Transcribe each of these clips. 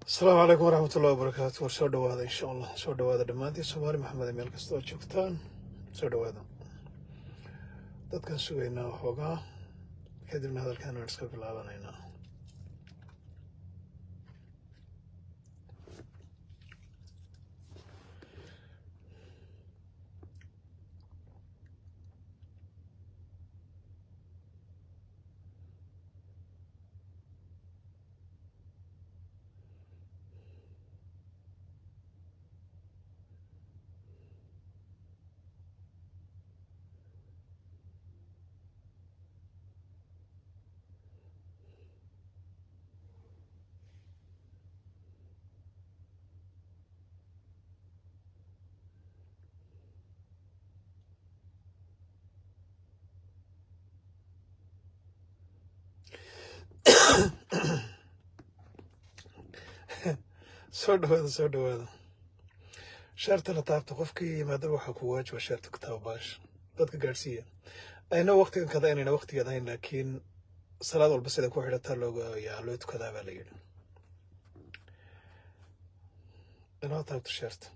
السلام عليكم ورحمة الله وبركاته وسو دواada إن شاء الله soo dhawaada dhammaantiin Soomaali Maxamed meel kasta oo joogtaan soo dhawaada dadkan sugaynaa waxoogaa kadibna hadalkaan aan iska bilaabanaynaa soo dhawaada sheerta la taabto qofkii yimaada waxa ku waajiba sheerta kitaab baash dadka gaarsiiya ayna waqtigan kada inayna waqtigeeda hayn laakiin salaad walba sida ku xidhata loo tukadaa baa la yidhi inoo taabto sheerta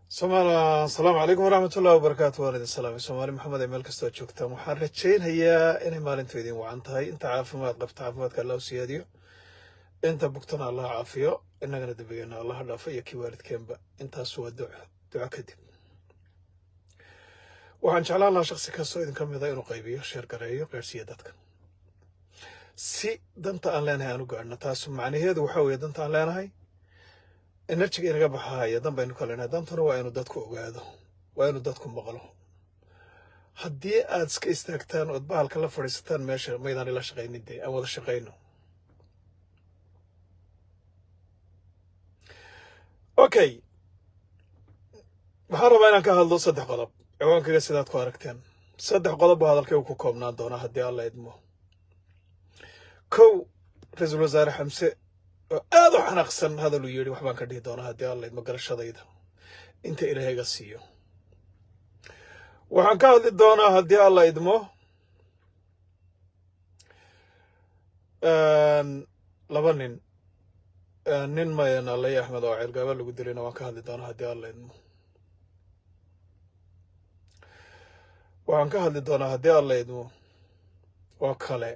السلام عليكم ورحمة الله وبركاته والد السلام سومالي محمد مeel kastoo joogtaan waxaan rajaynayaa inay maalintu idin wacan tahay inta caafimaad qabta caafimaadka Allah u siyaadiyo inta bugtana Allah caafiyo inagana dabageena Allah dhaafo iyo kii waalidkeenba intaas waa duco kadib waxaan jeclaan lahaa shakhsi kastoo idin ka mid ah inuu qaybiyo sheer gareeyo gaarsiiya dadka si danta aan leenahay aan u gaarno taas macnaheedu waxa weeye danta aan leenahay energy inaga baxaya dan baynu kala leeyahay dantuna waa inuu dadku ogaado waa inuu dadku maqlo haddii aad iska istaagtaan oo bahalka la fadhiisataan meesha maydaan ila shaqaynin dee aan wada shaqayno okay waxaan rabaa inaan ka hadlo 3 qodob ciwaankaga sidaad ku aragteen 3 qodob oo hadalkaygu ku koobnaan doona haddii alla idmo kow ra'iisul wasaare xamse aad u xanaaqsan hadal uu yiri waxbaan ka dhihi doonaa haddii alla idmo garashadayda inta ilaahay siiyo waxaan ka hadli doonaa haddii alla idmo laba nin mayan allay axmed oo ceelgaaba lagu dilayna waan ka hadli doonaa haddii alla idmo waxaan ka hadli doonaa haddii alla idmo oo kale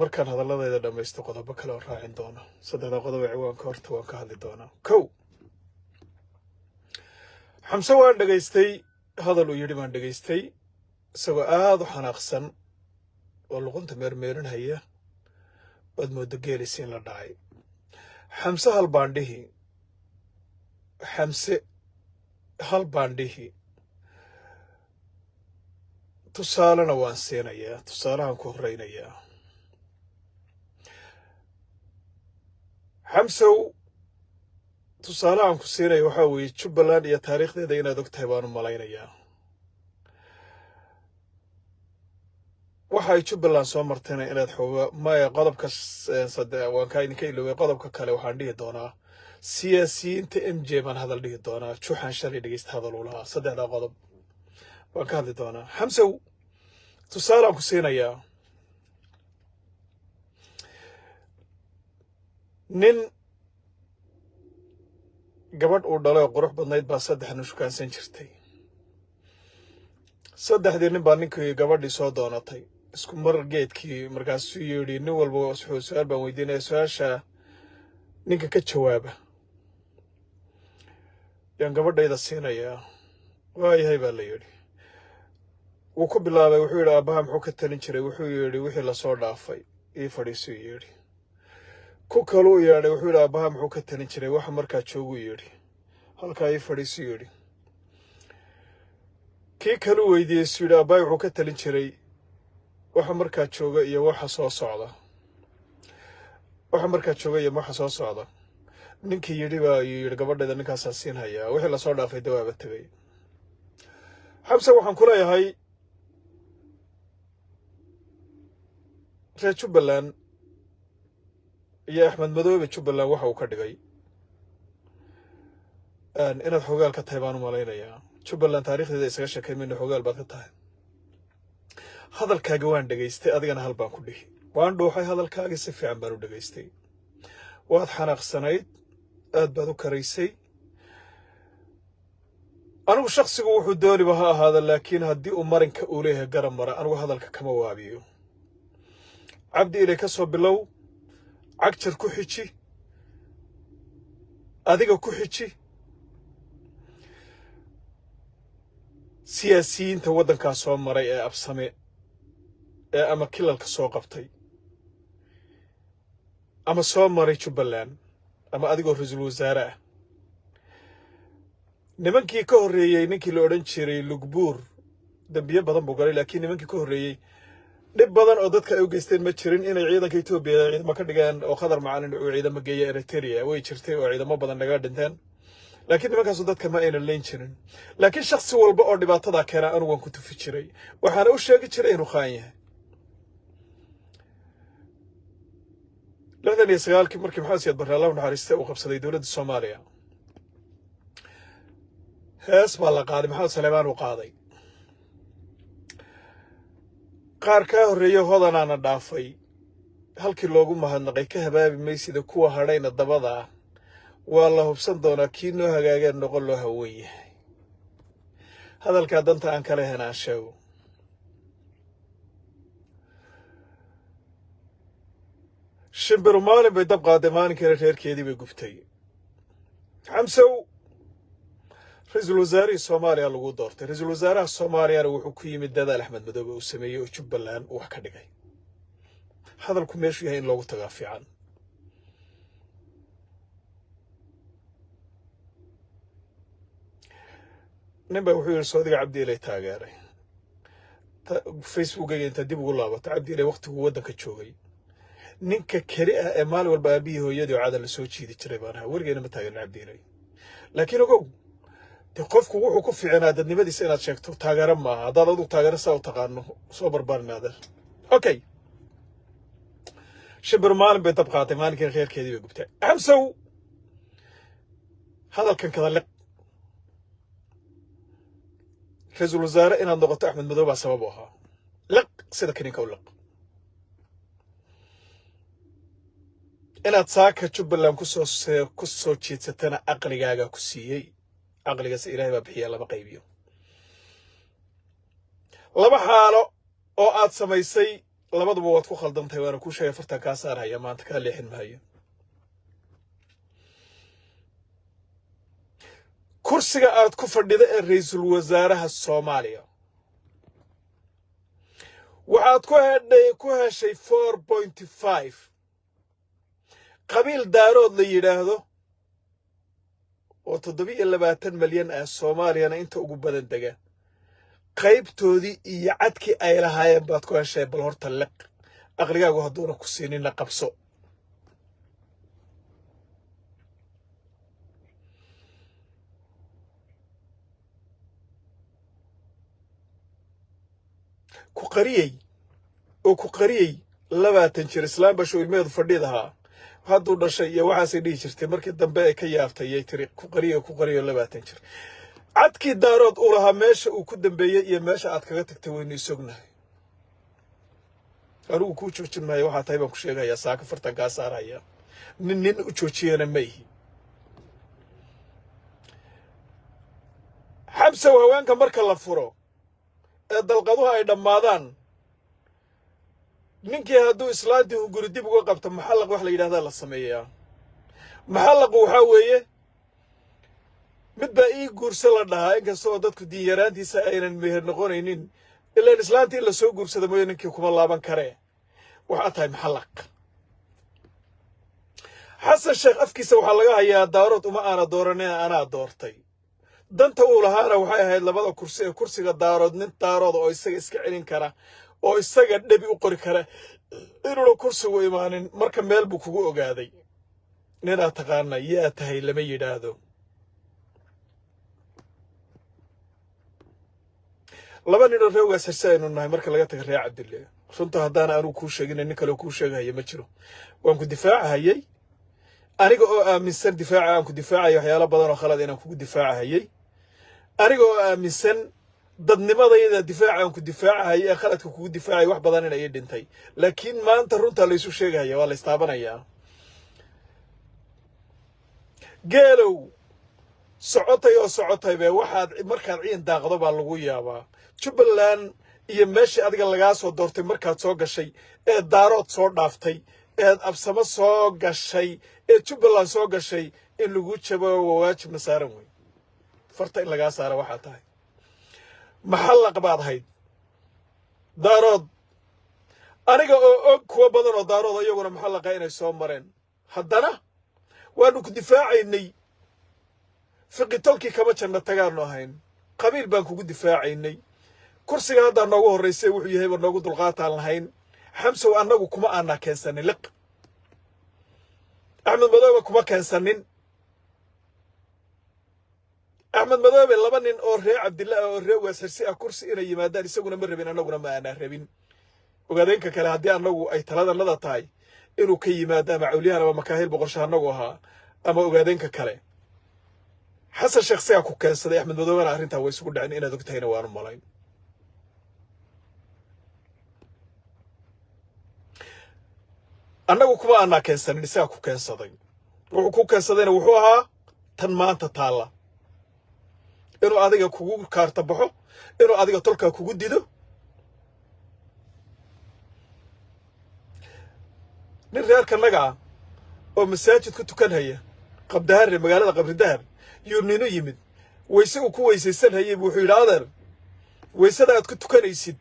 markaan hadalladayda dhamaysto qodobo kale oo raacin doona 3 qodob ee ciwaanka horta waan ka hadli doonaa kow xamse waan dhageystay hadal uu yidhi baan dhageystay isagoo aad u xanaaqsan oo luqunta meermeerinaya ood moodo geelisiin la dhacay xamse hal baan dhihi tusaalena waan siinayaa tusaalahan ku horeynayaa xamsow tusaalahan ku siinaya waxaa weeye Jubbaland iyo taariikhdeeda inaad ogtahay baan u malaynayaa waxa ay Jubbaland soo martayna inaad xooga maya qodobka waan ka idinka iloway qodobka kale waxaan dhihi doonaa siyaasiyiinta MJ baan hadal dhihi doonaa juuxan shalay dhegeysta hadal u lahaa 3 qodob waan ka hadli doonaa xamsow tusaalaan ku siinayaa nin gabadh uu dhalay oo qurux badnayd baa 3 nin shukaansan jirtay 3 nin baa ninkii gabadhii soo doonatay isku mar geedkii markaasuu yidhi nin walba su'aal baan weydiinaya su'aasha ninka ka jawaaba yaan gabadhayda siinayaa waayahay baa la yidhi wuu ku bilaabay wuxuu yidhi aabbaha muxuu ka talin jiray wuxuu yidhi wixii lasoo dhaafay ii fadhiisuu yidhi ku kaluu yeedhay wuxuu yidhi aabbaha muxuu ka talin jiray waxa markaa jooguu yidhi halkaa ii fadhiisuu yidhi kii kaluu weydiiyey suu yidhi aabbaha wuxuu ka talin jiray waxa markaa jooga iyo waxa soo socda ninkii yidhi baa yidhi gabadheeda ninkaasaa siin hayaa wixii lasoo dhaafay dawaaba tegay xamse waxaan ku leeyahay reer jubbaland iyo axmed madoobe jubbaland waxa uu ka dhigay inaad xogaal ka tahay baan u malaynayaa jubbaland taariikhdeeda isaga sheekay mayna xogaal baad ka tahay hadalkaaga waan dhegaystay adigana hal baan ku dhihi waan dhuuxay hadalkaaga si fiican baan u dhegaystay waad xanaaqsanayd aad baad u karaysay anigu shakhsigu wuxuu dooniba ha ahaada laakiin haddii uu marinka uu leeyahay garab mara anigu hadalka kama waabiyo cabdi ilay ka soo bilow cagjar ku xiji adiga ku xiji siyaasiyiinta waddankaa soo maray ee absame ee ama kilalka soo qabtay ama soo maray jubbaland ama adigoo ra-iisul wasaare ah nimankii ka horreeyey ninkii la odhan jiray lugbuur dambiye badan buu galay laakiin nimankii ka horreeyey dhib badan oo dadka ay u geysteen ma jirin inay ciidanka Itoobiya ciidamo ka dhigaan oo qadar macalin uu ciidamo geeyay Eritrea way jirtay oo ciidamo badan naga dhinteen laakiin nimankaas dadka ma ayna leen jirin laakiin shakhsi walba oo dhibaatada keena anigu waan ku tufi jiray waxaana u sheegi jiray inuu qaan yahay لحظة يسألك مركب حاسيات برا الله ونحرسته وقبصة دولة الصومالية هاس بالله قاضي محمد سليمان وقاضي قاركا هريو هذا أنا دافي هل كل لوجو مهندقي كهباب ميسي دكوا هرين الضبضة والله بصندونا كينو هجاجر نقول له هويه هذا الكادن تان كله هنا شو شمبرمان بيدبقى دمان كرير كيدي بيقفتي حمسو رئيس الوزراء الصومالي لو دورتي رئيس الوزراء الصومالي wuxuu ku yimid dadaal Axmed Madoobe uu sameeyay Jubbaland wax ka dhigay hadalku meeshu yahay in loogu tagaa fiican ninba wuxuu yiri Saadiq Cabdi Ilay taageeray Facebook-ga inta dib ugu laabatay Cabdi Ilay waqtigu wadanka joogay ninka kari ah ee maalin walba abiyi hooyadii oo cadal soo jiidi jiray baan ahaa wargeena ma taageerin Cabdi Ilay laakiin ogow qofku wuxuu ku fiicnaa dadnimadiisa inaad sheegto taageero ma aha hadaad adigu taageero saa u taqaano soo barbaarnaada okay shibir maalin bay dab qaatay maalinkii khayrkeedii bay gubtay amsow hadalkan kada liq ra'iisul wasaare inaad noqoto Axmed Madoobe sabab u ahaa liq sida kininka u liq inaad saaka Jubbaland ku soo jeedsatana aqligaaga ku siiyay aqligaas Ilaahay baa bixiya laba qaybiyo laba xaalo oo aad samaysay labaduba waad ku khaldantay waana ku sheegay farta ka saaraya maanta ka leexin maayo kursiga aad ku fadhida ee ra'iisul wasaaraha Soomaaliya waxaad ku heshay 4.5 qabiil daarood la yiraahdo oo 720 milyan ah Soomaaliyana inta ugu badan degan qaybtoodii iyo cadkii ay lahaayeen baad ku heshay bal horta liq aqligaagu haduuna ku siinin la qabso ku qariyay 20 jir islaam basho ilmeedu fadhidaha hadduu dhashay iyo waxaasay dhihi jirtay markii dambe ay ka yaaftay ay tiri ku qariyo 20 jir cadkii daarood u lahaa meesha uu ku dambeeyay iyo meesha aad kaga tagtay waynu isognahay anigu ku joojin maayo waxa tahay baan ku sheegayaa saaka fartan ka saaraya nin u joojiyana ma ihi xabsa haweenka marka la furo ee dalqaduhu ay dhamaadaan ninkii hadduu islaantii uu guri dib uga qabto maxallaq wax la yiraahdo la sameeyaa maxallaq waxa weeye mid baa ii guursa la dhahaa inkastoo dadku diin yaraantiisa aynan meher noqonaynin ilaa islaantii la soo guursada mooyee ninkii kuma laaban karee waxa tahay maxallaq xasan sheekh afkiisa waxa laga hayaa daarood uma aana dooraneen anaa doortay danta uu lahaana waxay ahayd labada kursi ee kursiga daarood nin daarood oo isaga iska celin kara oo isaga dhabi u qori kara inuu kursigu imaanin marka meel buu kugu ogaaday ninaad taqaana yaa tahay lama yidhaahdo laba nin oo reegaas xirsi aynu nahay marka laga tago reer cabdille runta haddaan aanu kuu sheegin nin kale kuu sheegaya ma jiro waan ku difaacahayay aniga oo aaminsan difaaca aan ku difaacayo waxyaalo badan oo khalad inaan kugu difaacahayay aniga oo aaminsan dadnimadayda difaaca aan ku difaacahayay ee khaladka kugu difaacay wax badan in ay dhintay laakiin maanta runta la isu sheegaya waa la istaabanayaa geelow socotay be waxaad markaad ciin daaqdo baa lagu yaabaa Jubbaland iyo meeshii adiga laga soo doortay markaad soo gashay ee daarood soo dhaaftay ee absamo soo gashay ee Jubbaland soo gashay in lagu jabo waajib masaaran way farta in laga saaro waxa tahay maxal qabaad hayd daarood aniga oo og kuwa badan oo daarood ayaguna maxal inay soo mareen haddana waanu ku difaacaynay fiqitolkii kama janna tagaano ahayn qabiil baan kugu difaacaynay kursiga hadda noogu horeysay wuxuu yahay noogu dulqaataan lahayn xamsow annagu kuma aana keensanin liq axmed madoobe kuma keensanin axmed madoobe laba nin oo reer cabdillah oo reer waasirsi ah kursi inay yimaadaan isaguna ma rabin annaguna ma aana rabin ogaadeenka kale haddii annagu ay taladanada tahay inuu ka yimaado ama cawliyahan ama makaahil boqorsho annagu ahaa ama ogaadeenka kale xasan sheekh sigaa ku keensaday axmed madoobena arrintaa way isugu dhacin inaad ogtahayna waanu malayn annagu kuma aanaa keensanin isagaa ku keensaday wuxuu ku keensadayna wuxuu ahaa tan maanta taalla inuu adiga kugu kaarta baxo inuu adiga tolkaa kugu dido nin reerkanaga ah oo masaajid ku tukanhaya qabdahare magaalada qabridahar yuu ninu yimid wayse uu ku weysaysan hayay wuxuu yidhi adeer weysada aad ku tukanaysid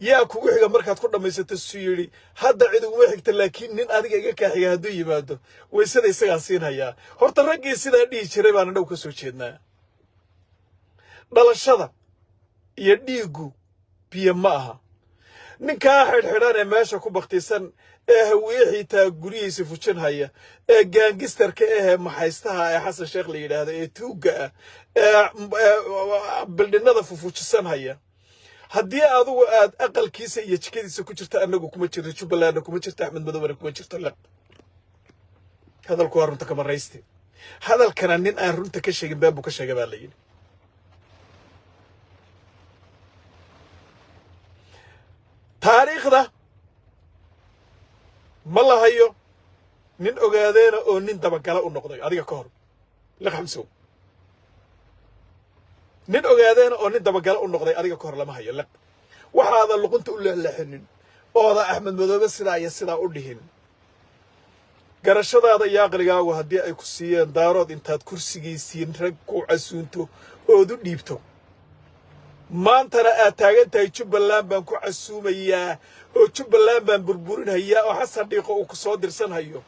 yaa kugu xiga markaad ku dhamaysato suu yidhi hadda cid uguma xigta laakiin nin adiga iga kaa xiga hadduu yimaado weysada isagaan siin hayaa horta raggii sidaa dhihi jiray baana dhow ka soo jeednaa dhalashada iyo dhiiggu biyo ma aha ninkaa xidhxidhan ee meesha ku baktisan ee hawiye xitaa guryihiisa fujin haya ee gaangistarka ahee maxaystaha ee xasan sheekh la yidhaahdo ee tuugga ah ee bildhinnada fufujisan haya haddii adugu aad aqalkiisa iyo jikadiisa ku jirta annagu kuma jirto Jubbalandna kuma jirto axmed madoobena kuma jirto laq hadalku waa runta kama rayste hadalkana nin aan runta ka sheegin been buu ka sheegay baa la yidhi taariikhda ma lahayo nin ogaadeena oo nin dabagala u noqday adiga ka hor liq xamsow nin ogaadeena oo nin dabagala u noqday adiga ka hor lama hayo liq waxaada luqunta u leexleexinin ooda axmed madoobe sidaa iyo sidaa u dhihin garashadaada iyo aqligaagu haddii ay ku siiyeen daarood intaad kursigiisiin rag ku casuunto ood u dhiibto maantana aad taagan tahay Jubbaland baan ku casuumayaa oo Jubbaland baan burburinayaa oo xasan dhiiqo uu ku soo dirsan hayo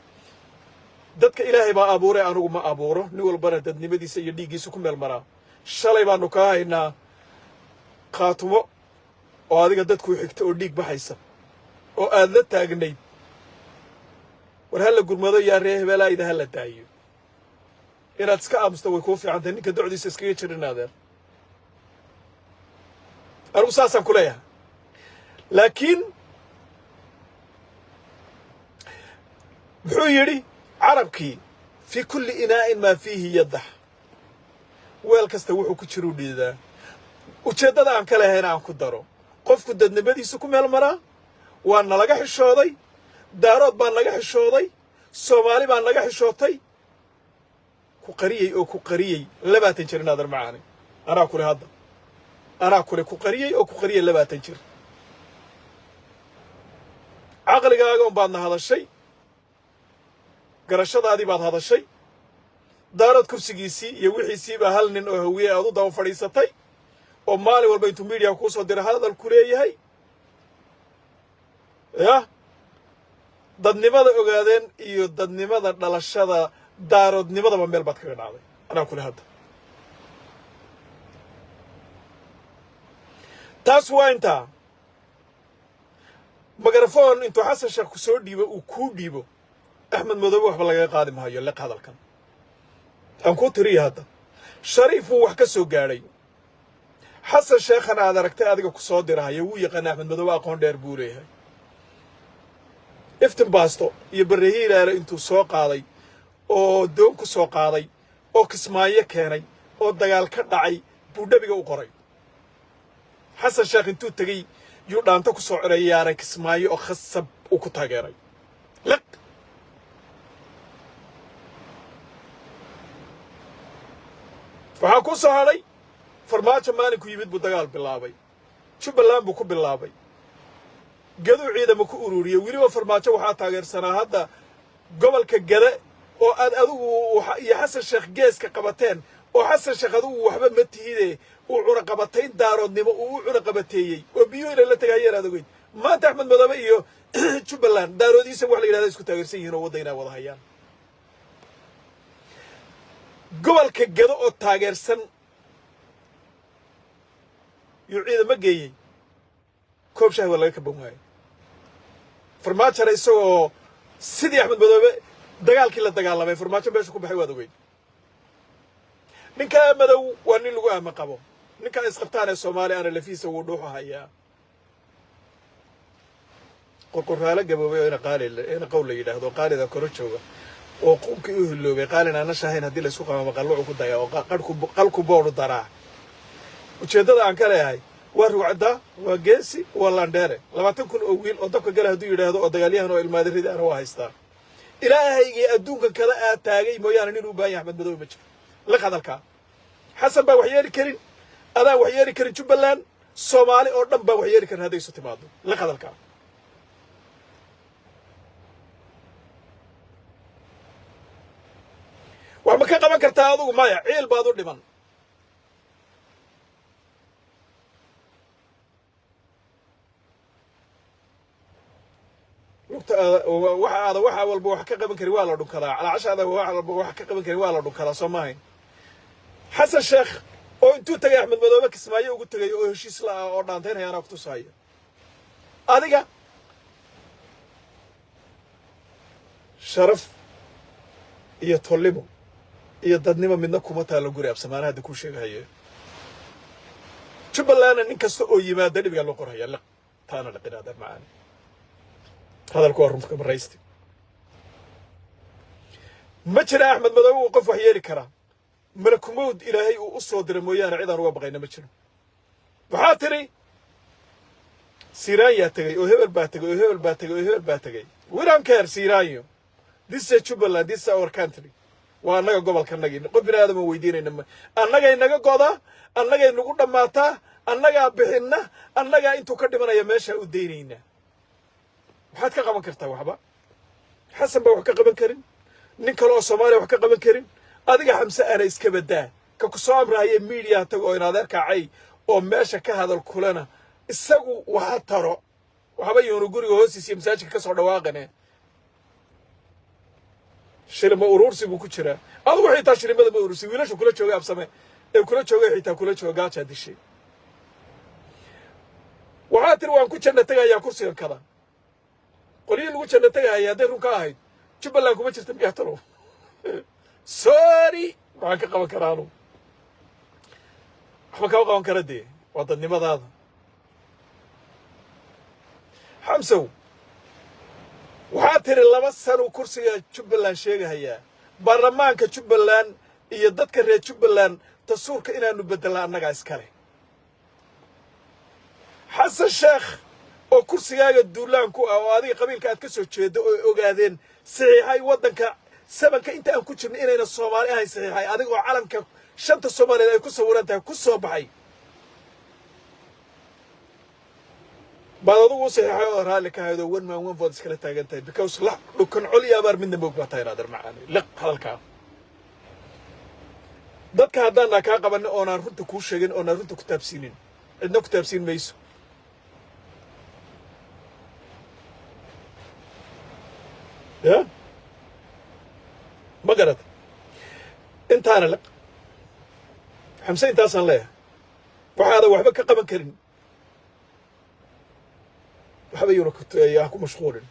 dadka ilaahay baa abuuray anigu ma abuuro nin walbana dadnimadiisa iyo dhiiggiisa ku meel maraa shalay baanu ka haynaa qaatumo oo adiga dadku xigta oo dhiig baxaysa oo aad la taagnayd war hal gurmado yaa reer hebelaayda hal la daayo inaad iska aamusto way ku fiican tahay ninka docdiisa iskaga jirinaadeen أنا مسافر كلها لكن بحيري عربكي في كل إناء ما فيه يضح ويلكستوحو كتشرودي ذا وشدد عن كلا هنا عن كدرو قف كدد نبدي سكوم المرا وأن لقى الشوضي دارات بان لقى الشوضي سومالي بان لقى الشوطي كوقريي أو كوقريي لما تنشرنا هذا المعاني أنا أقول هذا أنا أقول كوقريي أو كوقريي لما تنشر عقلي قاعد بعضنا هذا الشيء قرشة هذه بعض هذا الشيء دارت كرسيسي يوحي سيبا هل نن هوية أضو داو فريستي ومالي والبيت ميديا كوسو دير هذا الكورية هاي يا dad nimada ogaadeen iyo dad nimada dhalashada daarood nimada ma meel baad kaga dhacday ana kula hadda taas waa inta mikrofon intuu xasan sheekh ku soo dhiibo uu ku dhiibo أحمد مدوب وحب لقى قادم هاي اللي هذا الكلام أنكو تري هذا شريف وحكسو قاري حسن الشيخ أنا هذا ركتي هذا كصادر هاي ويقنا أحمد مدوب أقون دير بوري هاي افتن باستو يبرهي لا أنتو سوق هذي أو دونك سوق هذي أو كسماية كاني أو دجال كدعي بودا بيجو قري حسن الشيخ أنتو تجي يودان تكو سعري يا رك كسماية أو خصب وكتاجري لك فهاكو سهري فرماش مالك يبيد بدجال باللابي شو بالله بكو باللابي جذو عيدا مكو أوروريا ويري فرماش وحات تاجر سنة هذا قبل كجذا أو يحسن الشيخ جيس كقبتين وحسن الشيخ هذو وحبا متهيده وعرقبتين دارو نما وعرقبتي وبيو إلى لا تغير هذا قيد ما تحمد مذابيو شو بالله دارو دي سوى حلقة هذا يسكو تاجر سيهنا ودينا وضحيان قبل كجذا أو تاجر سن يعيد مجيء كوب شهر ولا يكبون هاي فرماش رئيسه سيدي أحمد مذابي دجال كلا دجال لما فرماش بيشكو بحيوه ذوين نكا مدو واني لغو أما قبو نكا إسقبتان الصومالي أنا اللي فيه سووا دوحة هيا قرقرها لك قبو أنا قالي أنا قولي ده قالي ذا كروتشوغا وقومك يهلو بقالي أنا شاهين هدي لسوق ما قالوا كده يا قالكو بورو دراع وشدد عن كلا هاي وروعدا وجيسي واللاندير لما تكون أويل أدوك جل هدي ده هذا أدقاليه أنا المادري ده أنا واهستا إلهي أدوك كذا تاجي مويان نيرو باي أحمد مدوي بتش لك هذا الكلام حسن بوحياري كرين هذا وحياري كرين شو بلان صومالي أردن بوحياري كرين هذا يسوي ماذا لك هذا الكلام وما كان كمان كرتاضو وما يعيل بعضو لمن هذا واحد والبوح كقبل كريوالا دكلا على عشاء هذا واحد والبوح كقبل كريوالا دكلا صوماين حسن الشيخ أو أنتو تجي أحمد مدوبة كسماية وقلت تجي أو شيء سلا أوردانتين هي أنا أكتو سايا أديكا شرف يطلبوا يدنيما منكم متى لقوري أبسمان هذا كل شيء هي شو بلنا نكسر أو يمادني بيقول لقورها يلا ثانا لقينا هذا معاني هذا الكورم كم رئيستي ما ترى أحمد مدوبة وقف وحيري كرام ملك مود إلهي وأصل درمويان عذر وبغينا مشنو وحاتري سيرايا تجي وهبل باتجي وهبل باتجي وهبل باتجي we don't care سيرايو this is Chubala this is our country وأنا قبل كنا جين قبل هذا مويدين إنما أنا جاي نجا قادا أنا جاي نقول ماتا أنا جاي بحنا أنا جاي أنتو كده يا ماشى ودينينا وحد كقبل كرتا وحبا حسن بوحك قبل كرين نكلو الصومالي وحك قبل كرين أديك حمسة أنا إسكبده كقصام رأي ميديا تقول هذا كعي أو ماشى كهذا الكلنا السقو وهترى وحبي ينقولي هوسي يمساج كسر دواقنا شيل ما أورسي بكتيرة أول واحد تشيل ما أورسي ولا شو كله شوي أبسمه كله شوي حتى كله شوي قاعد هذا الشيء وهاتر وان كتير نتجا يا كرسي كذا قليل كتير نتجا يا ده ركاهي شوف بالله كم كتير تبي أحترم سوري معك قام كرانو حبك قام كردي وطني ما هذا حمسو وحاتر اللي بسنا وكرسي شبلان شيء هيا برلمان كشبلان يدد كره شبلان تصور كإنا نبدل عنا جالس كره حسن الشيخ أو كرسي هاي الدولان كو أو هذه قبيل كانت كسر شيء أو قاعدين صحيح ودنك سبك أنت أن كنت من إنا الصومالي هاي صحيح هذا هو عالم كشنت الصومالي لا يكسر ورانته كسر بحي بعضهم صحيح رالك هذا وين ما وين فودس كله تاجنتي because لا لو كان عليا بار من دموع بطير هذا معاني لا هذا الكلام ضدك هذا أنا كأقبل أنا رحت كوش شيء أنا رحت كتاب سنين عندنا كتاب سنين ميسو يا ما قرأت أنت أنا لك حمسين أنت أصلا ليه وهذا وحبك قبل كريم وحبي يروك ياكو مشغولين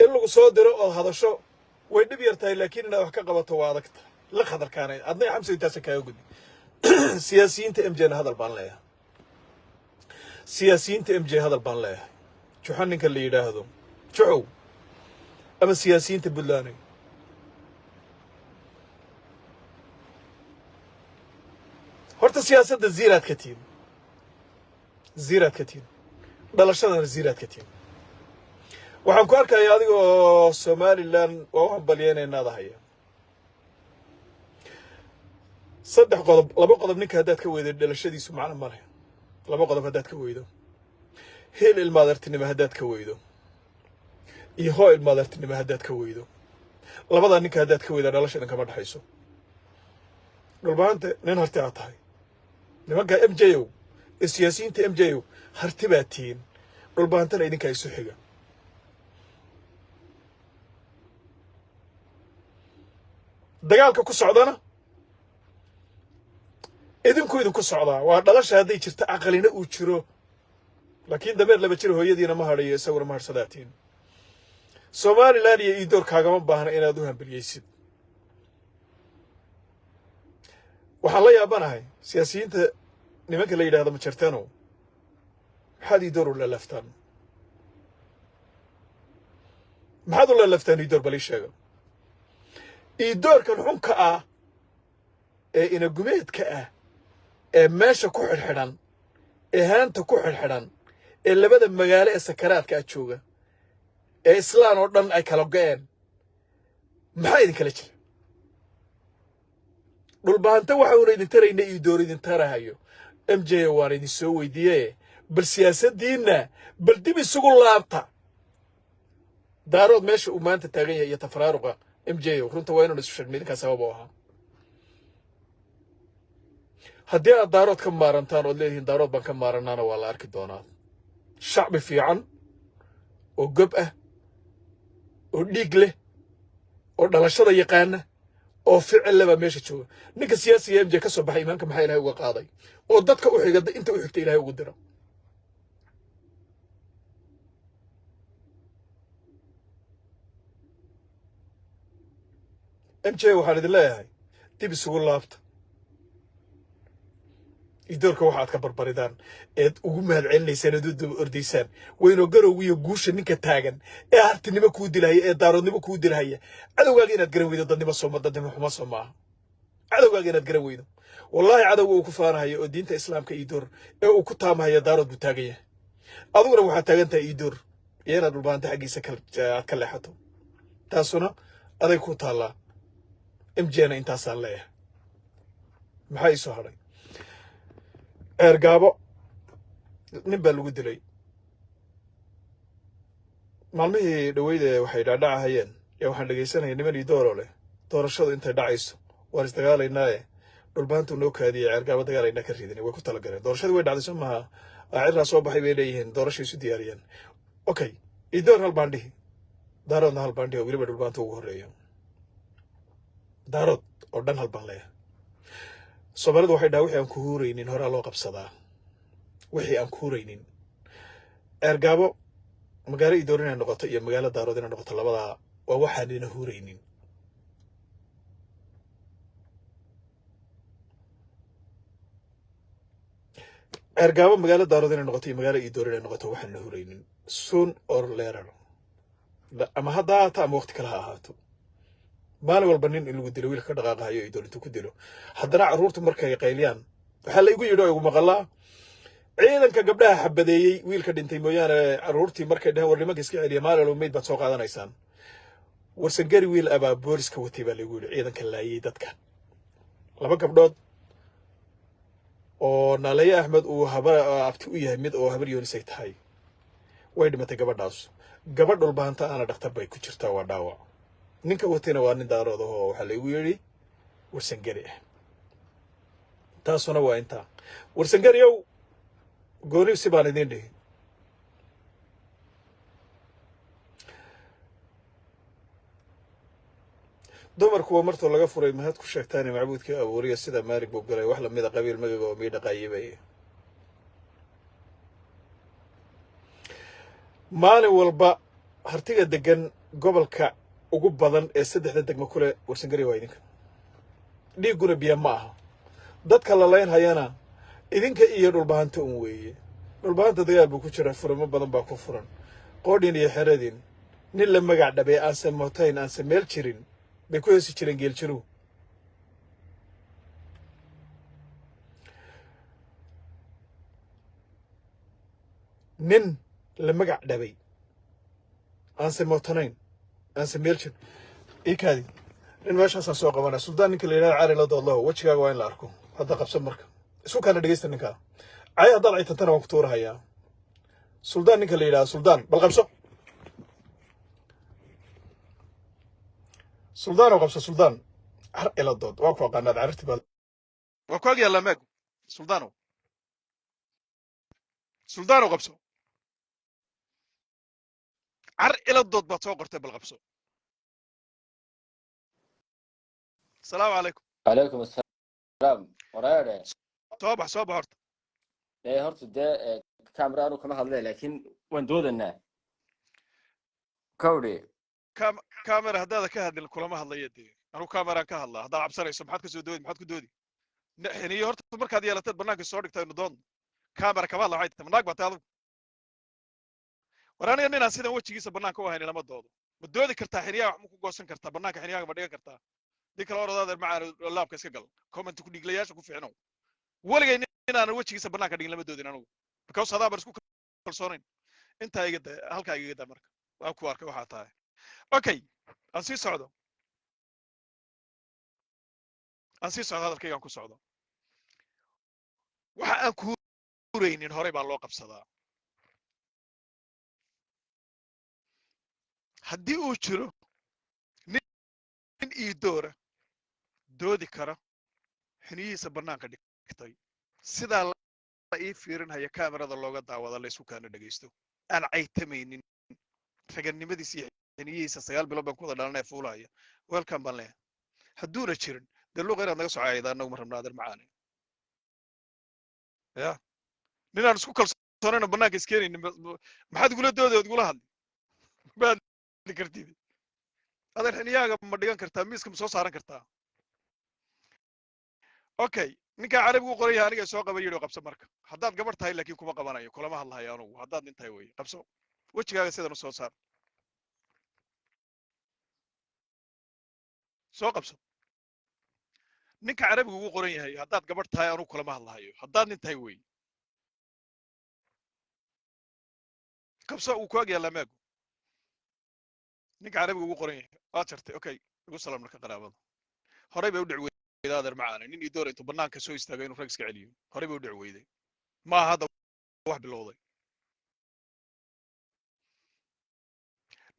إلا lagu soo diro oo hadasho way dhib yartahay laakiin inaad wax ka qabato waa adag la khatarkaanay adna xamsi intaas ka gudi siyaasiyiinta MJ hadal baan leeyahay siyaasiyiinta MJ hadal baan leeyahay juxan ninka la yiraahdo juxow ama siyaasiyiinta Puntland horta siyaasadda ziiraad ka tiin dhalashadana ziiraad ka tiin waxaan ku arkayaa adigoo Somaliland waa wax balyeynaynaada haya saddex qodob laba qodob ninka hadaad ka weydo dhalashadiisu macna ma leh laba qodob hadaad ka weydo heel ilmaadartinimo hadaad ka weydo iyo hoo ilmaadartinimo hadaad ka weydo labada ninka hadaad ka weydo dhalashada kama dhaxayso dhulbaanta nin harti aad tahay nimanka MJO siyaasiyiinta MJO harti baa tiin dhulbaantana idinka isu xiga dagaalka ku socdana idinku socdaa waa dhalasha haday jirta aqalina uu jiro laakiin dameer laba jiro hooyadiina ma harayo isaguna ma harsadaatiin Somaliland iyo idoor kaagama baahna inaad u hambaliyaysid waxaan la yaabanahay siyaasiyiinta nimanka la yiraahdo ma jirtano maxaad idoor u laftaan maxaad u laftaan idoor bali sheega idoorkan xunka ah ee ina gumeedka ah ee meesha ku xirxiran ee haanta ku xirxiran ee labada magaalo ee sakaraadka jooga ee islaan oo dhan ay kala go'een maxay idin kala jira dhulbaanta waxa uu idin tarayna idoor idin tarahayo MJ waan idin soo weydiiyay bal siyaasadiina bal dib isugu laabta daarood meesha uu maanta taagan yahay tafraaruqa MJ runta waa inuu isu shaqeyn ka sabab ah haddii aad daarood ka maarantaan oo leeyihiin daarood baan ka maaranaana waa la arki doonaa shacbi fiican oo gob ah oo dhiig leh oo dhalashada yaqaana oo ficil laba meesha jooga ninka siyaasiga MJ ka soo baxay imaanka maxay Ilaahay uga qaaday oo dadka u xigada inta u xigtay Ilaahay ugu diro MJ waxaan idin leeyahay dib isugu laabta idoorka waxaad ka barbaridaan eed ugu mahad celinaysaan oo dib ordaysaan wayno garowgiyo guusha ninka taagan ee hartinimo ku dilaya ee daaroodnimo ku dilaya cadawgaaga inaad garan weydo dadnimo xuma Soomaa cadawgaaga inaad garan weydo wallahi cadawga uu ku faanayo oo diinta islaamka idoor ee uu ku taamayo daarood buu taagaya aduguna waxaad taagantahay idoor iyana dhulbaanta xagiisa ka leexato taasuna aday ku taala MJna intaasaan leeyahay maxay soo haray ergaabo nin baa lagu dilay maalmihii dhaweyde waxay dhaadhacayeen ee waxaan dhageysanayay niman idoor leh doorashadu intay dhacayso waan isdagaalaynaa dhulbaantu noo kaadiyay ergaabo dagaalayna ka ridinay way ku tala galeen doorashadu way dhacday Soomaa cirra soo baxay bay leeyihiin doorasho isu diyaariyeen okay idoor hal baandhi daaroodna hal baandhi oo waliba dhulbaantu ugu horeeyo daarood oo dhan hal baan leeyahay Soomaalidu waxay dhahay wixii aan ku huureynin hore loo qabsadaa wixii aan ku huureynin ergaabo magaalo idoor inay noqoto iyo magaalo daarood inay noqoto labada waa waxaan ina huureynin ergaabo magaalo daarood inay noqoto iyo magaalo idoor inay noqoto waxaan ina huureynin soon or later ama hadda ama waqti kale ha ahaato maalin walba nin in lagu dilo wiilka ka dhaqaaqayo ay doolintu ku dilo haddana carruurtu markay qayliyaan waxa la igu yidhi oo igu maqalaa ciidanka gabdhaha xabadeeyay wiilka dhintay mooyaane carruurtii markay dhahan war nimanka iska celiya maalin walba meyd baad soo qaadanaysaan warsan gari wiil abaa booliska watay baa lagu yidhi ciidanka laayay dadka laba gabdhood oo Naaleeye Axmed uu habar abti u yahay mid oo habar Yoonis ay tahay way dhimatay gabadhaas gabadh dhulbaanta ana dhaqtar bay ku jirtaa waa dhaawac ninka watayna waa nin daarood oo waxa la igu yiri warsan gari taasuna waa inta warsan gari yow gooni si baan idin dhihi dumarku waa martoo laga furay mahad ku sheegtaan macbuudka abuuriya sida maarig buu galay wax la mid ah qabiil magaga oo meedha qaayibay maalin walba hartiga degan gobolka ugu badan ee saddexda degmo kule warsangari waa idinka dhiigguna biyo ma aha dadka la layn hayana idinka iyo dhulbahanta un weeye dhulbahanta dagaal buu ku jira furimo badan baa ku furan qoodhin iyo xeradin nin la magac dhabay aanse mootayn aanse meel jirin bay ku heesi jireen geeljiruhu nin la magac dhabay aanse mootanayn aanse meel jirin iikaadi nin meeshaasaan soo qabanaa suldaan ninka la yidhahdo cari la doodlaho wejigaaga waa in la arko hadda qabsan marka isku kaana dhegeysta ninkaa cay haddaad caytantana waan ku tuurahayaa suldaan ninka la yidhahdo suldaan bal qabso suldaan oo qabso suldaan car ila dood waa ku aqaanaad cararti baad waa ku agyaallaa meegu suldaanow suldaanow qabso car ila dood baad soo qortay bal qabso asalaamu calaykum عليكم السلام ورايا soo bax horta ايه هرت ده كاميرا انو كما هادلay laakiin waan doodana kawri kaamera haddaada ka hadlin kulama hadlaya dee anu kaameraan ka hadlaa haddaad cabsanayso maxaad ka soo doodi maxaad ku doodi xiniyo horta markaad yeelataed bannaanka soo dhigtay nu doon kaamera kama hadla waxay tahay naag baa tahay adigu war aniga ninaan sidan wejigiisa bannaanka u ahayn lama doodo ma doodi kartaa xiniyaa wax ma ku goosan kartaa bannaanka xiniyaaga ma dhigan kartaa dii kale orodaadeer macaan laabka iska gal comment ku dhiglayaasha ku fiicnow waligay inaanan wejigiisa bannaanka dhigin lama doodin anugu because hadaa bar isku kalsoonayn intaa iga daa halkaa iga daa marka waa ku arkay waxaa tahay okay aan sii socdo hadalkaygaan ku socdo waxa aan ku huraynin horey baa loo qabsadaa haddii uu jiro nin ii doodi kara xiniyihiisa bannaanka dhigtay sidaa la ii fiirinhaya kaamerada looga daawada la isku kaana dhegaysto aan caytamaynin ragannimadiisa iyo xiniyihiisa 9 bilood baan ku wada dhalanaya fuulaya welcome baan leeyahay hadduuna jirin dee luuqa inaad naga socayda annagu ma rabnaa adeer macaane ya ninaan isku kalsoonayna bannaanka iskeenaynin maxaad igula dooday ood igula hadli ma hadli kartid adeer xiniyaaga ma dhigan kartaa miiska ma soo saaran kartaa okay ninkaa carabigu u qoran yahay aniga soo qaba yidhi qabso marka haddaad gabar tahay laakiin kuma qabanayo kulama hadlahayo anugu haddaad nin tahay weye qabso wejigaaga sidan u soo saar soo qabso ninka carabigu ugu qoran yahay haddaad gabar tahay anugu kulama hadlahayo haddaad nin tahay weye qabso uu ku ag yaallaa meegu ninka carabigu ugu qoran yahay waad jartay okay igu salaam marka qaraabada horey bay u dhic weyday adeer macaane nin ii doora intuu bannaanka soo istaago inuu rag iska celiyo horey bay u dhic weyday maaha hadda wax bilowday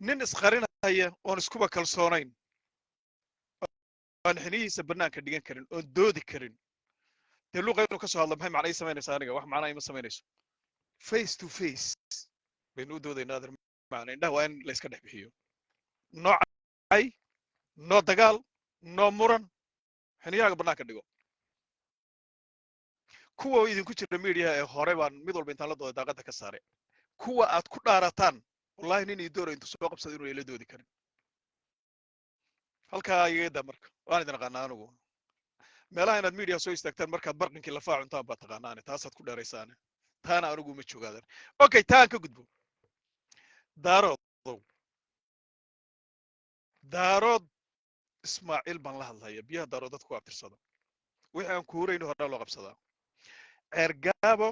nin isqarinaya oon iskuba kalsoonayn aan xiniyihiisa bannaanka dhigan karin oon doodi karin dee luuqa inuu ka soo hadlo maxay macna ii samaynaysaa aniga wax macnaa ima samaynayso face to face baynu u doodaynaa adeer macaane indhaha waa in la iska dhex bixiyo noo cay noo dagaal noo muran xiniyaaga bannaanka dhigo kuwa idinku jira miidiyaha ee hore baan mid walba intaan la dooday daaqadda ka saare kuwa aad ku dhaarataan wallahi nin ii doora intuu soo qabsada inuu ila doodi karin halkaa iga daa marka waan idin aqaanaa anugu meelaha inaad miidiyaha soo istaagtaan markaad barqinkii lafaa cuntaan baad taqaanaane taasaad ku dheeraysaane taana anugu ma joogaadan okay taan ka gudbo daarood ismaaciil baan la hadlaya biyaha daarood dadku ku abtirsada wixii aan ku hurayno hordhaa loo qabsadaa ceergaabo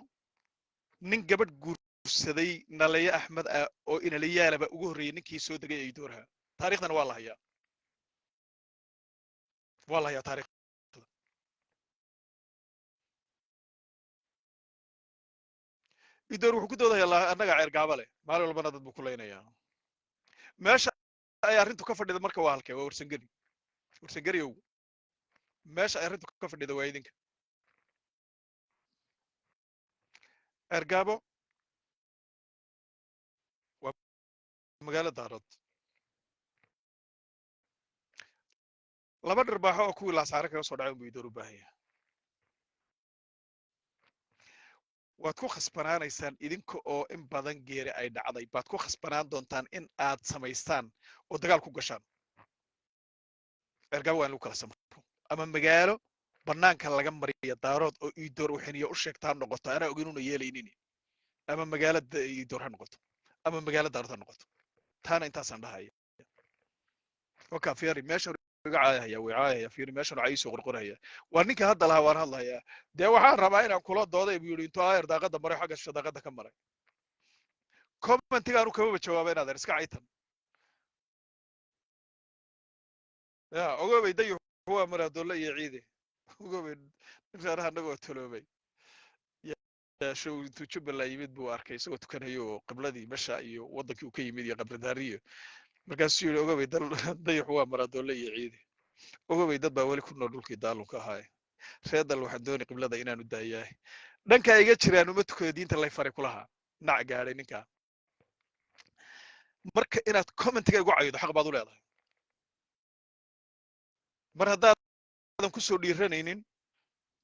nin gabadh guursaday nalaye axmed ah oo inalayaalaba ugu horreeyey ninkii soo degay ay dooraha taariikhdana waa la hayaa taariikhda idoor wuxuu ku doodayaa annaga ceergaabo leh maalin walbana dad buu ku leynayaa meesha ay arrintu ka fadhida marka waa halkee waa warsangariow meesha ay arrintu ka fadhida waa idinka ceergaabo waa magaalo daarood laba dhirbaaxo oo kuwii laasaare kaga soo dhacay unbuu idoor u baahan yahay waad ku khasbanaanaysaan idinka oo in badan geeri ay dhacday baad ku khasbanaan doontaan in aad samaystaan oo dagaal ku gashaan ergaabo waa in lagu kala samro ama magaalo bannaanka laga mariya daarood oo iidoor waxiniyo u sheegtaa noqoto anaa oginuna yeelaynin ama magaalada iidoor ha noqoto ama magaalo daarood ha noqoto taana intaasaan dhahaya waka fiiri meeshan iga caayahaya way caayahaya fiiri meeshan waxaa iisoo qorqoraya waa ninka hadda lahaa waan hadlayaa dee waxaan rabaa inaan kula dooday buu yidhi intuu aayar daaqada maray xagga shisha daaqada ka maray commentigaanu kamaba jawaaba inaad er iska caytan ya ogoobay dayu waa maraadoole iyo ciide ogoobay reeraha anagoo taloobay show intuu jubbaland yimid buu arkay isagoo tukanayo oo qibladii mesha iyo waddankii uu ka yimid iyo qabradaariyo markaasuu yidhi ogobay dayaxu waa maraadoole iyo ciide ogobay dad baa weli ku nool dhulkii daalunka ahaaye reer dal waxaan doonay qiblada inaanu daayahay dhankaa iga jiraan uma tukado diinta lay faray kulahaa nac gaadhay ninkaa marka inaad commentiga igu caydo xaq baad u leedahay mar haddaadan ku soo dhiiranaynin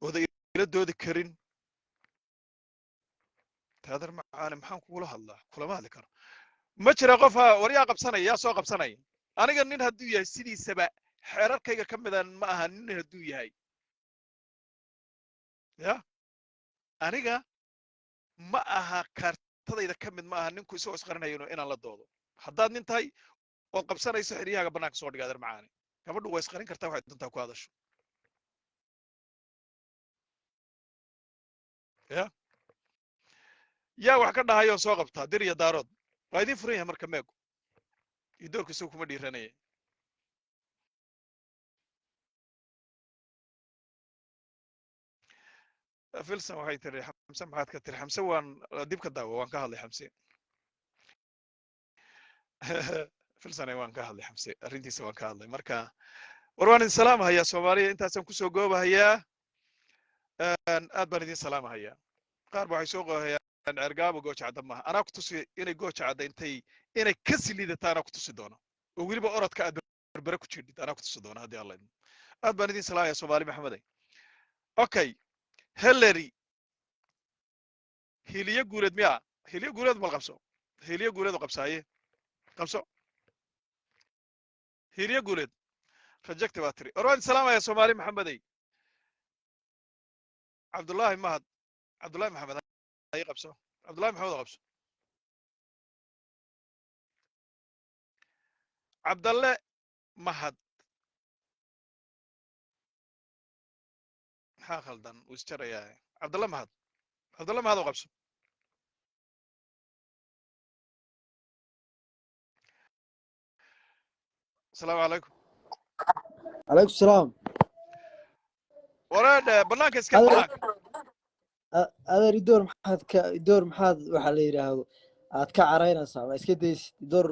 ooda ila doodi karin taadar macaane maxaan kugula hadlaa kulama hadli karo ma jira qof war yaa qabsanaya yaa soo qabsanaya aniga nin hadduu yahay sidiisaba xeerarkayga ka midan ma aha nin hadduu yahay ya aniga ma aha kaartadayda ka mid ma aha ninku isagoo isqarinayno inaan la doodo haddaad nin tahay ood qabsanayso xeryahaaga bannaanka soo dhiga adeer macaane gabadhu way isqarin kartaa waxay doontaa ku hadasho ya yaa wax ka dhahayoo soo qabtaa dir iyo daarood waa idin furan yahay marka meegu iyo doorku isagu kuma dhiiranaya filson waxay tiri xamse maxaad ka tiri xamse waan dib ka daawo waan ka hadlay xamse filson waan ka hadlay xamse arrintiisa waan ka hadlay marka war waan idin salaamahayaa soomaaliya intaasaan kusoo goobahayaa aad baan idin salaamahayaa qaar ba waxay soo qohayaan cergaabo gooja cadda maaha anaa ku tusi inay gooja cadda inay ka siliidata anaa ku tusi doono oo weliba orodka aad berbere ku jirdhid anaa ku tusi doona haddii alla idmo aad baan idin salaamayaa soomaali maxamedey okay hillary hiliyo guuleed miya hiliyo guuleed mal qabso hiliyo guuleed oo qabsaaye qabso hiliyo guuleed rajecti baa tiri orwaan salaamaya soomaali maxamedey cabdullaahi mahad cabdullaahi maxamed ay qabso cabdullaahi maxamed oo qabso cabdalle mahad maxaa khaldan wuu isjarayaa cabdalle mahad oo qabso asalaamu calaykum calaykum salaam wareedhe bannaanka iska bannaanka adeer idoor maxaad waxaa la yidhaahdo aad ka caraynaysaa ma iska daysid idoor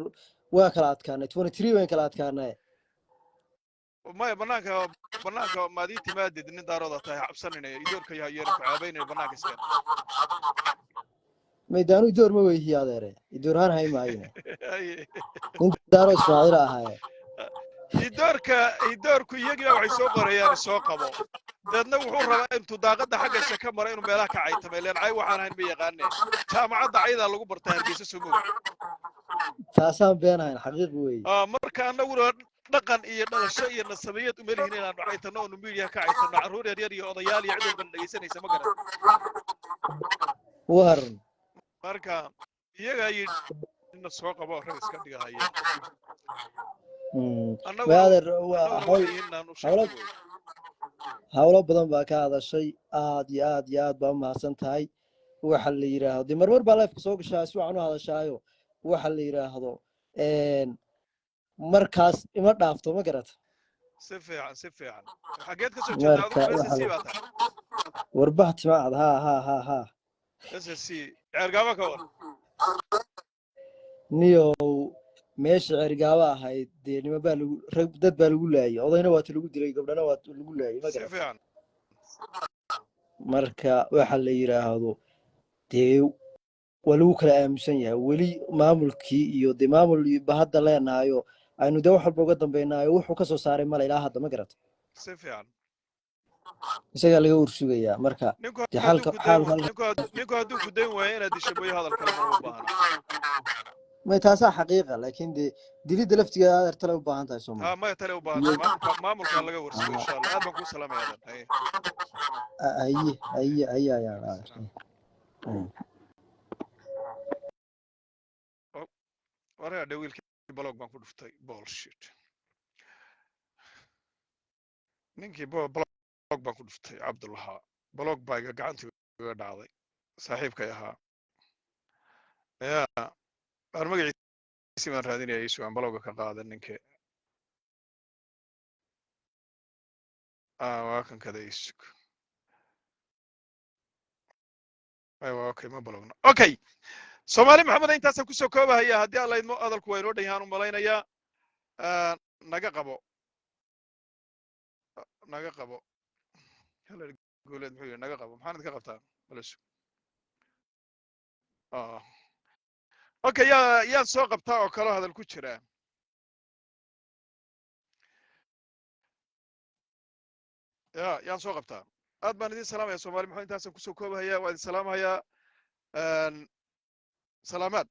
waa kala adkaanay 23 waan kala adkaanay maya bannaanka maad ii timaadid nin daarooda tahay cabsanina idoorka yahayeena ku caabaynaya bannaanka iska maydaanu idoor ma weyhiye adeere idoor haan hay maayine nin daaro ismaaciila ahaaye idoorku iyagiiba waxay soo qorayaan soo qabo dadna wuxuu rabaa intuu daaqada xagga shaka mara inuu meelaha ka caytama ileen cay waxaan ahayn ma yaqaane jaamacadda caydaa lagu bartaa hargeysa soo moog taasaan beenahayn xaqiiq weeye marka annaguna dhaqan iyo dhalasho iyo nasabiyad uma lihin inaanu caytano oonu miidiya ka caytano carruur yaryar iyo odayaal iyo cid walban dhegaysanaysa ma garan waran marka iyagaa yidhi soo qabo rag iska dhigahaya hawlo badan baa ka hadashay aad iyo aad baa umahadsan tahay waxa la yiraahdo de marmar baa lifeka soo gashaa si waxaan u hadashaayo waxa la yiraahdo markaas ima dhaafto ma garata si fiican xageed ka soo jeedaa warbah timacad ha SSC cergaaba ka war niyo meesha cergaaba ahayd dee nima baa dad baa lagu laayay odayna waa lagu dilay gabdhana waa lagu laayay ma garata marka waxa la yiraahdo dee waa lagu kala aamusan yahay weli maamulkii iyo dee maamul ba hadda leenahayo aynu dee wax walba uga dambeynaayo wuxuu ka soo saaray male ilaa hadda ma garata si fiican isagaa laga warsugayaa marka ninku dee hadduu xaalka ku dayn xaalka ninku hadduu ku dayn waayo inaad disho mooye hadal kale ma baahna may taasaa xaqiiqa laakiin dee dilidda laftigeeda adeer tale u baahan tahay soo ha maa maya tale u baahan tahay maamulka laga warsugo insha allah aad baan kuu salaamaya adan haye ayaa adeer waraa dhow wiilkii blog baan ku dhuftay bullshit ninkii blog baan ku dhuftay cabdullaha blog baa iga gacantii iga dhacday saaxiibkay ahaa ya aan magaciisi baan raadinaya isu aan blogga ka qaadan ninkii waa kan kada isug aywa okay ma blogna okay soomaali maxamed intaasaan kusoo koobahaya haddii alla idmo hadalku waa inoo dhan yahaan u malaynayaa naga qabo guuleed muxuu yidhi naga qabo maxaan idinka qabtaa balasu okay yaan soo qabtaa oo kaloo hadal ku jira yaan soo qabtaa aad baan idin salaamaya soomaali maxamed intaasaan kusoo koobahaya waa idin salaamahayaa salaamaad